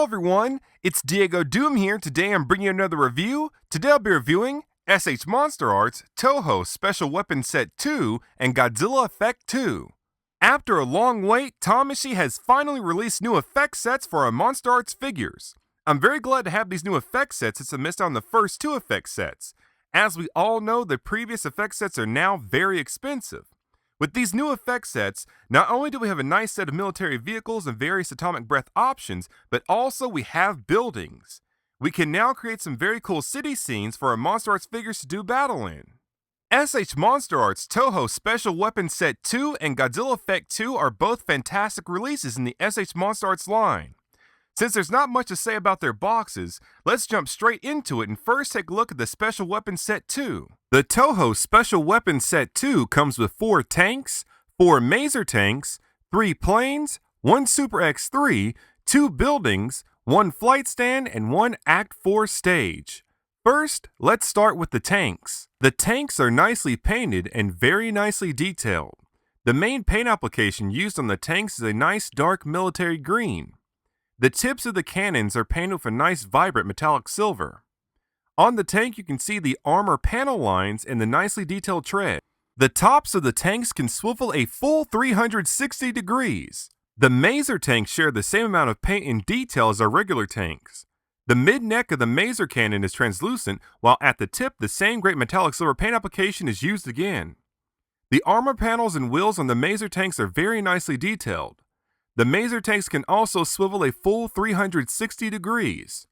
Hello everyone, it's DiegoDoom here. Today I'm bringing you another review. Today I'll be reviewing SH Monster Arts, Toho Special Weapons Set 2, and Godzilla Effect 2. After a long wait, Tamashii has finally released new effect sets for our Monster Arts figures. I'm very glad to have these new effect sets since I missed out on the first two effect sets. As we all know, the previous effect sets are now very expensive. With these new effect sets, not only do we have a nice set of military vehicles and various atomic breath options, but also we have buildings. We can now create some very cool city scenes for our Monster Arts figures to do battle in. SH Monster Arts, Toho Special Weapons Set 2 and Godzilla Effect 2 are both fantastic releases in the SH Monster Arts line. Since there's not much to say about their boxes, let's jump straight into it and first take a look at the Special Weapons Set 2. The Toho Special Weapons Set 2 comes with 4 tanks, 4 Maser tanks, 3 planes, 1 Super X3, 2 buildings, 1 flight stand, and 1 Act 4 stage. First, let's start with the tanks. The tanks are nicely painted and very nicely detailed. The main paint application used on the tanks is a nice dark military green. The tips of the cannons are painted with a nice vibrant metallic silver. On the tank you can see the armor panel lines and the nicely detailed tread. The tops of the tanks can swivel a full 360 degrees. The Maser tanks share the same amount of paint and detail as our regular tanks. The mid-neck of the Maser cannon is translucent, while at the tip the same great metallic silver paint application is used again. The armor panels and wheels on the Maser tanks are very nicely detailed. The Maser tanks can also swivel a full 360 degrees.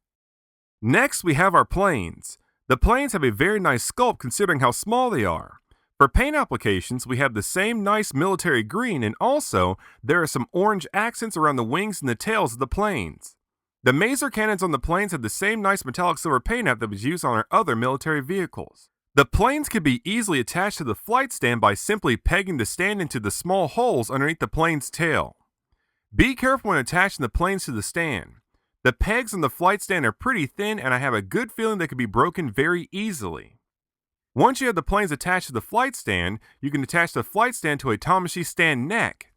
Next, we have our planes. The planes have a very nice sculpt considering how small they are. For paint applications, we have the same nice military green, and also there are some orange accents around the wings and the tails of the planes. The Maser cannons on the planes have the same nice metallic silver paint app that was used on our other military vehicles. The planes can be easily attached to the flight stand by simply pegging the stand into the small holes underneath the plane's tail. Be careful when attaching the planes to the stand. The pegs on the flight stand are pretty thin, and I have a good feeling they could be broken very easily. Once you have the planes attached to the flight stand, you can attach the flight stand to a Tamashii stand neck.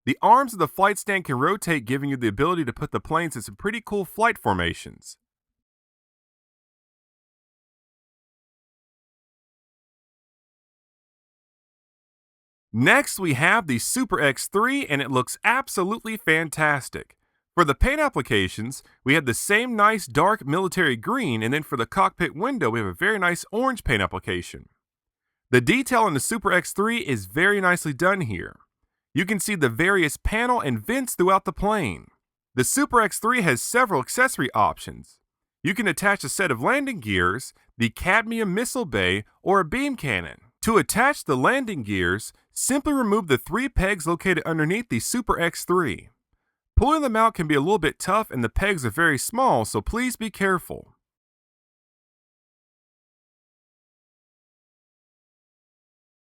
The arms of the flight stand can rotate, giving you the ability to put the planes in some pretty cool flight formations. Next, we have the Super X3, and it looks absolutely fantastic. For the paint applications, we have the same nice dark military green, and then for the cockpit window, we have a very nice orange paint application. The detail on the Super X3 is very nicely done here. You can see the various panel and vents throughout the plane. The Super X3 has several accessory options. You can attach a set of landing gears, the cadmium missile bay, or a beam cannon. To attach the landing gears, simply remove the 3 pegs located underneath the Super X3. Pulling them out can be a little bit tough and the pegs are very small, so please be careful.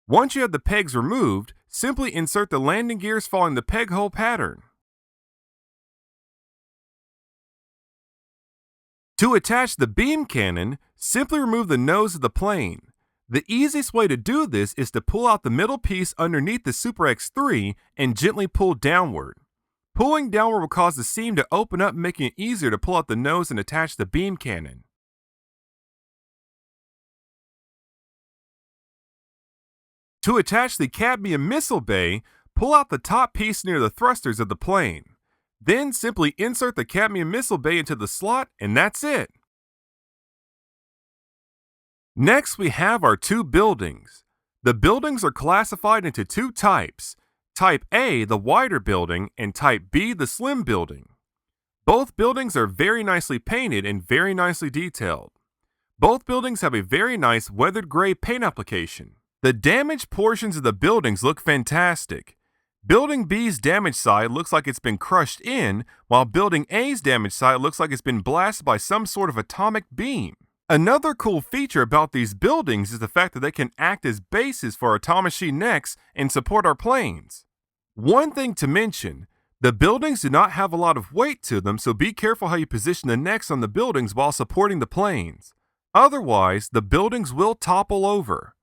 Once you have the pegs removed, simply insert the landing gears following the peg hole pattern. To attach the beam cannon, simply remove the nose of the plane. The easiest way to do this is to pull out the middle piece underneath the Super X3 and gently pull downward. Pulling downward will cause the seam to open up, making it easier to pull out the nose and attach the beam cannon. To attach the cadmium missile bay, pull out the top piece near the thrusters of the plane. Then simply insert the cadmium missile bay into the slot, and that's it. Next, we have our 2 buildings. The buildings are classified into 2 types. Type A, the wider building, and Type B, the slim building. Both buildings are very nicely painted and very nicely detailed. Both buildings have a very nice weathered gray paint application. The damaged portions of the buildings look fantastic. Building B's damaged side looks like it's been crushed in, while Building A's damaged side looks like it's been blasted by some sort of atomic beam. Another cool feature about these buildings is the fact that they can act as bases for our Tamashii necks and support our planes. One thing to mention, the buildings do not have a lot of weight to them, so be careful how you position the necks on the buildings while supporting the planes. Otherwise, the buildings will topple over.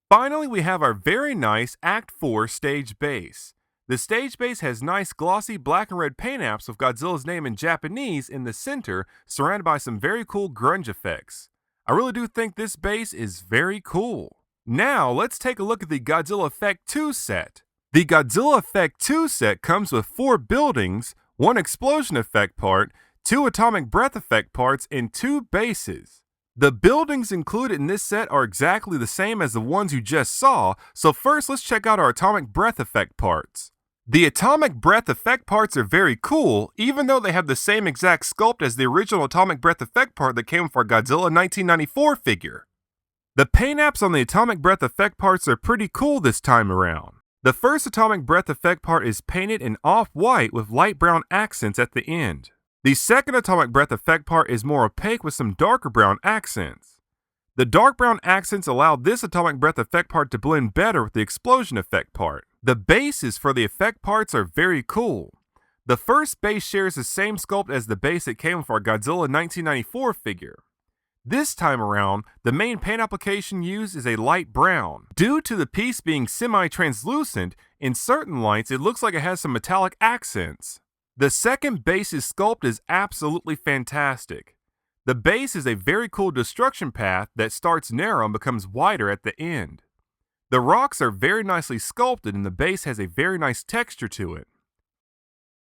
Finally, we have our very nice Act 4 stage base. The stage base has nice glossy black and red paint apps with Godzilla's name in Japanese in the center, surrounded by some very cool grunge effects. I really do think this base is very cool. Now, let's take a look at the Godzilla Effect 2 set. The Godzilla Effect 2 set comes with 4 buildings, 1 explosion effect part, 2 atomic breath effect parts, and 2 bases. The buildings included in this set are exactly the same as the ones you just saw, so first let's check out our atomic breath effect parts. The atomic breath effect parts are very cool, even though they have the same exact sculpt as the original atomic breath effect part that came with our Godzilla 1994 figure. The paint apps on the atomic breath effect parts are pretty cool this time around. The first atomic breath effect part is painted in off-white with light brown accents at the end. The second atomic breath effect part is more opaque with some darker brown accents. The dark brown accents allow this atomic breath effect part to blend better with the explosion effect part. The bases for the effect parts are very cool. The first base shares the same sculpt as the base that came with our Godzilla 1994 figure. This time around, the main paint application used is a light brown. Due to the piece being semi-translucent, in certain lights it looks like it has some metallic accents. The second base's sculpt is absolutely fantastic. The base is a very cool destruction path that starts narrow and becomes wider at the end. The rocks are very nicely sculpted and the base has a very nice texture to it.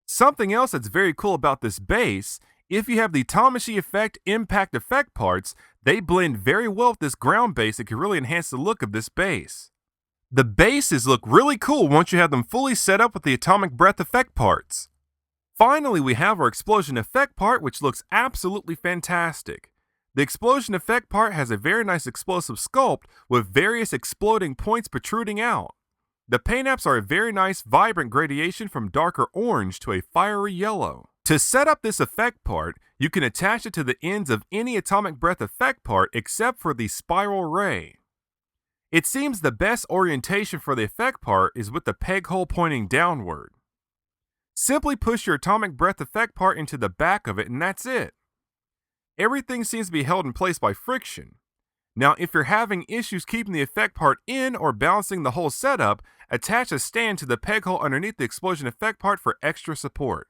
Something else that's very cool about this base, if you have the Tamashi Effect Impact Effect parts, they blend very well with this ground base that can really enhance the look of this base. The bases look really cool once you have them fully set up with the Atomic Breath Effect parts. Finally, we have our Explosion Effect part, which looks absolutely fantastic. The Explosion Effect part has a very nice explosive sculpt with various exploding points protruding out. The paint apps are a very nice vibrant gradation from darker orange to a fiery yellow. To set up this effect part, you can attach it to the ends of any Atomic Breath effect part except for the spiral ray. It seems the best orientation for the effect part is with the peg hole pointing downward. Simply push your Atomic Breath effect part into the back of it and that's it. Everything seems to be held in place by friction. Now, if you're having issues keeping the effect part in or balancing the whole setup, attach a stand to the peg hole underneath the explosion effect part for extra support.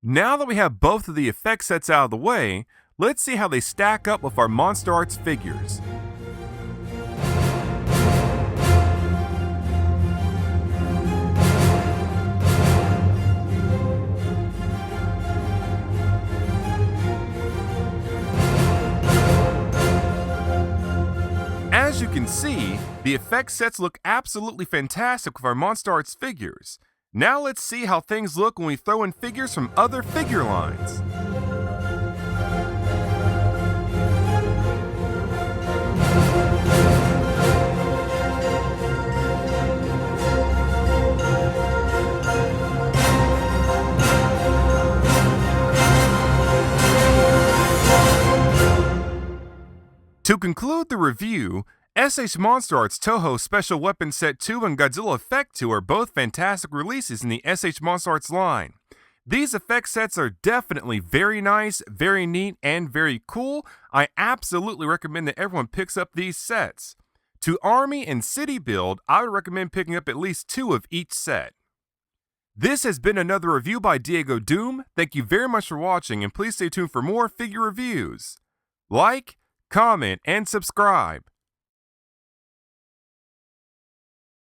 Now that we have both of the effect sets out of the way, let's see how they stack up with our Monster Arts figures. As you can see, the effect sets look absolutely fantastic with our Monster Arts figures. Now let's see how things look when we throw in figures from other figure lines. To conclude the review, SH Monster Arts Toho Special Weapons Set 2 and Godzilla Effect 2 are both fantastic releases in the SH Monster Arts line. These effect sets are definitely very nice, very neat, and very cool. I absolutely recommend that everyone picks up these sets. To Army and City build, I would recommend picking up at least 2 of each set. This has been another review by DiegoDoom. Thank you very much for watching, and please stay tuned for more figure reviews. Like, comment, and subscribe.